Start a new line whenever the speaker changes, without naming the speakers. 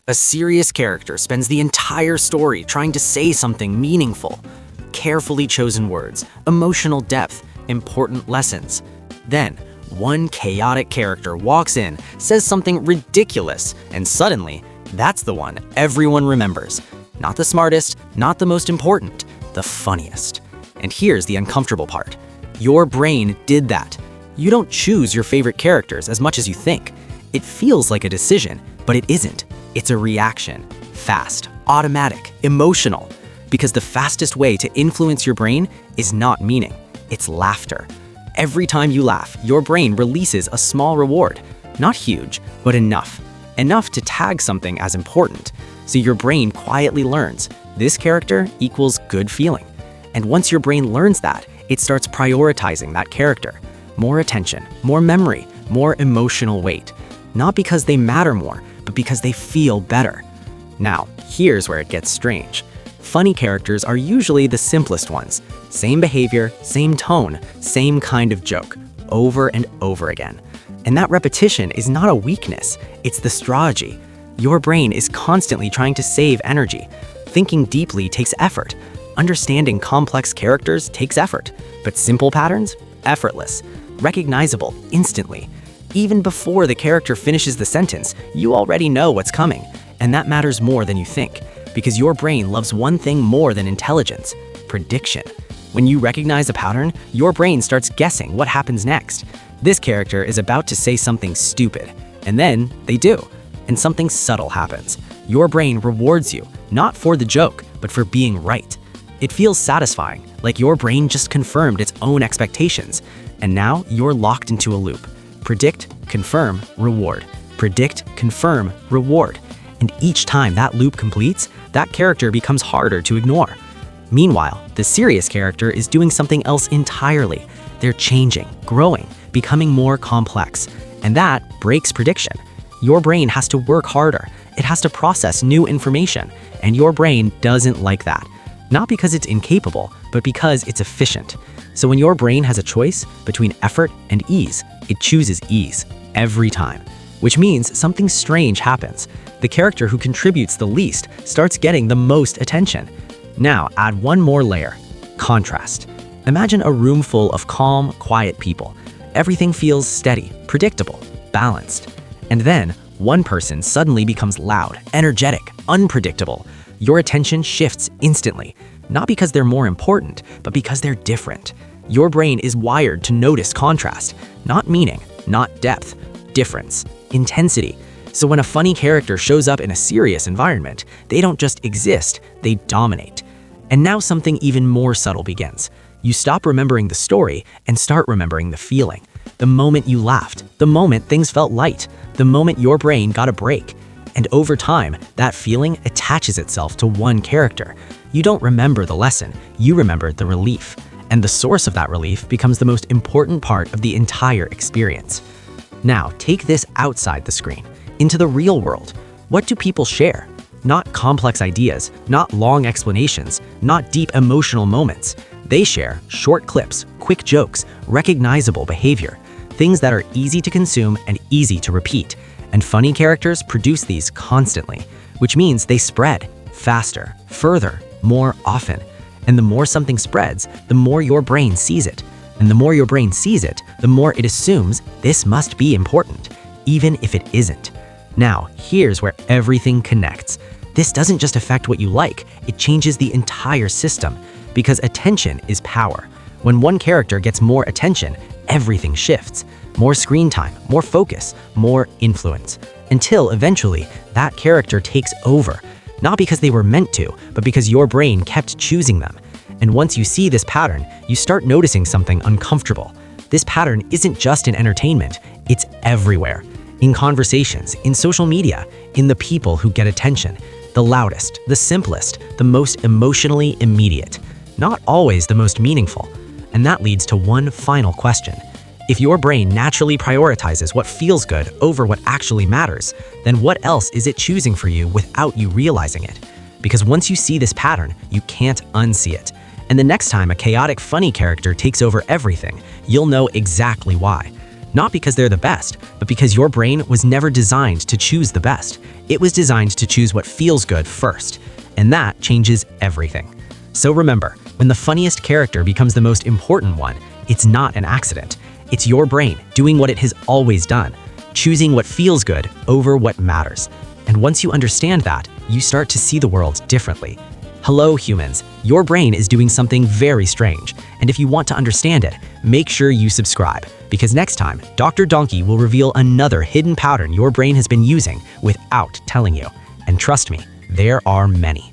A serious character spends the entire story trying to say something meaningful. Carefully chosen words, emotional depth, important lessons. Then, one chaotic character walks in, says something ridiculous, and suddenly, that's the one everyone remembers. Not the smartest, not the most important, the funniest. And here's the uncomfortable part. Your brain did that. You don't choose your favorite characters as much as you think. It feels like a decision, but it isn't. It's a reaction. Fast, automatic, emotional. Because the fastest way to influence your brain is not meaning, it's laughter. Every time you laugh, your brain releases a small reward. Not huge, but enough. Enough to tag something as important. So your brain quietly learns, this character equals good feeling. And once your brain learns that, it starts prioritizing that character. More attention, more memory, more emotional weight. Not because they matter more, but because they feel better. Now, here's where it gets strange. Funny characters are usually the simplest ones. Same behavior, same tone, same kind of joke, over and over again. And that repetition is not a weakness, it's the strategy. Your brain is constantly trying to save energy. Thinking deeply takes effort. Understanding complex characters takes effort. But simple patterns? Effortless. Recognizable instantly. Even before the character finishes the sentence, you already know what's coming. And that matters more than you think. Because your brain loves one thing more than intelligence: prediction. When you recognize a pattern, your brain starts guessing what happens next. This character is about to say something stupid. And then they do. And something subtle happens. Your brain rewards you, not for the joke, but for being right. It feels satisfying, like your brain just confirmed its own expectations. And now you're locked into a loop. Predict, confirm, reward. Predict, confirm, reward. And each time that loop completes, that character becomes harder to ignore. Meanwhile, the serious character is doing something else entirely. They're changing, growing, becoming more complex. And that breaks prediction. Your brain has to work harder. It has to process new information. And your brain doesn't like that. Not because it's incapable, but because it's efficient. So when your brain has a choice between effort and ease, it chooses ease every time. Which means something strange happens. The character who contributes the least starts getting the most attention. Now add one more layer: contrast. Imagine a room full of calm, quiet people. Everything feels steady, predictable, balanced. And then one person suddenly becomes loud, energetic, unpredictable. Your attention shifts instantly, not because they're more important, but because they're different. Your brain is wired to notice contrast, not meaning, not depth, difference, intensity. So when a funny character shows up in a serious environment, they don't just exist, they dominate. And now something even more subtle begins. You stop remembering the story and start remembering the feeling. The moment you laughed, the moment things felt light, the moment your brain got a break. And over time, that feeling attaches itself to one character. You don't remember the lesson, you remember the relief. And the source of that relief becomes the most important part of the entire experience. Now, take this outside the screen, into the real world. What do people share? Not complex ideas, not long explanations, not deep emotional moments. They share short clips, quick jokes, recognizable behavior, things that are easy to consume and easy to repeat. And funny characters produce these constantly, which means they spread faster, further, more often. And the more something spreads, the more your brain sees it. And the more your brain sees it, the more it assumes this must be important, even if it isn't. Now, here's where everything connects. This doesn't just affect what you like, it changes the entire system. Because attention is power. When one character gets more attention, everything shifts. More screen time, more focus, more influence. Until eventually, that character takes over. Not because they were meant to, but because your brain kept choosing them. And once you see this pattern, you start noticing something uncomfortable. This pattern isn't just in entertainment, it's everywhere. In conversations, in social media, in the people who get attention. The loudest, the simplest, the most emotionally immediate. Not always the most meaningful. And that leads to one final question. If your brain naturally prioritizes what feels good over what actually matters, then what else is it choosing for you without you realizing it? Because once you see this pattern, you can't unsee it. And the next time a chaotic, funny character takes over everything, you'll know exactly why. Not because they're the best, but because your brain was never designed to choose the best. It was designed to choose what feels good first, and that changes everything. So remember, when the funniest character becomes the most important one, it's not an accident. It's your brain doing what it has always done, choosing what feels good over what matters. And once you understand that, you start to see the world differently. Hello, humans. Your brain is doing something very strange, and if you want to understand it, make sure you subscribe, because next time, Dr. Donkey will reveal another hidden pattern your brain has been using without telling you. And trust me, there are many.